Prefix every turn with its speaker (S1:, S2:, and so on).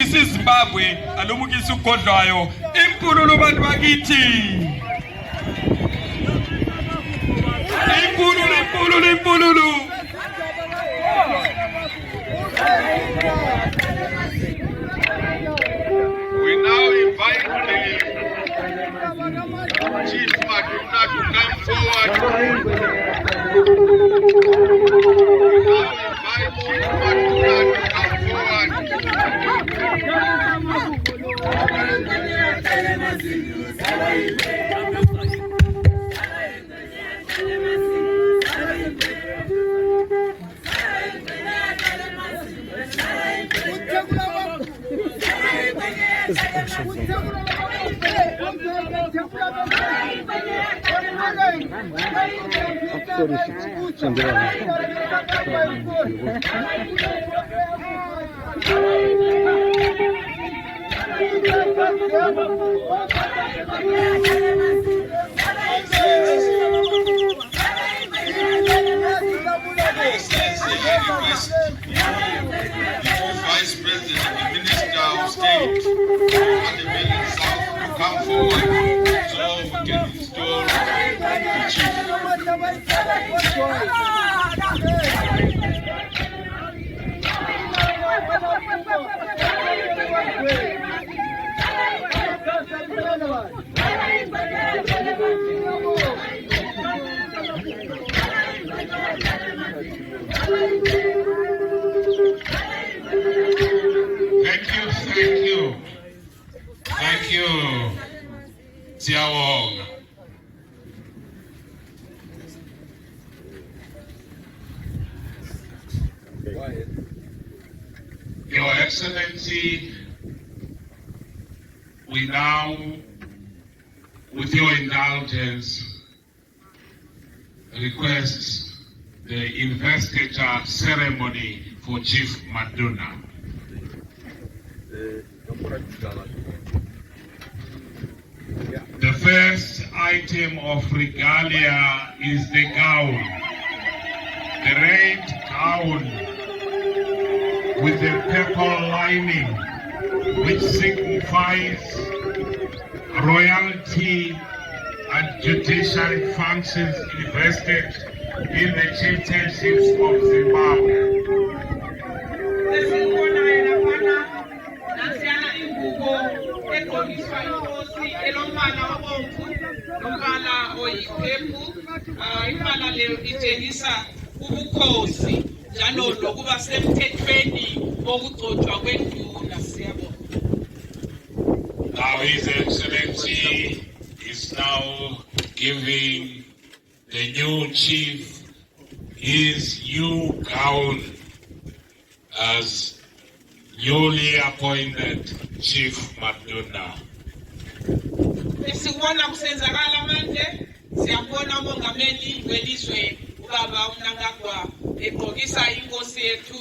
S1: alumukisa iZimbabwe, alumukisa uGodlwayo, impululu bantu bakithi. Impululu.
S2: We now invite Chief Maduna to come forward. Vice President and the Minister of State Matabeleland South to come forward so we can install the chief. Thank you. Siyabonga. Your Excellency, we now, with your indulgence, request the investiture ceremony for Chief Maduna. The first item of regalia is the gown, the red gown with the purple lining, which signifies royalty and judicial functions invested in the chieftainships of Zimbabwe. Now His Excellency is now giving the new chief his new gown as newly appointed Chief Maduna.
S3: Siyabona kusenzakala manje, siyabona umongameli welizwe ubaba uMnangagwa egqokisa inkosi yethu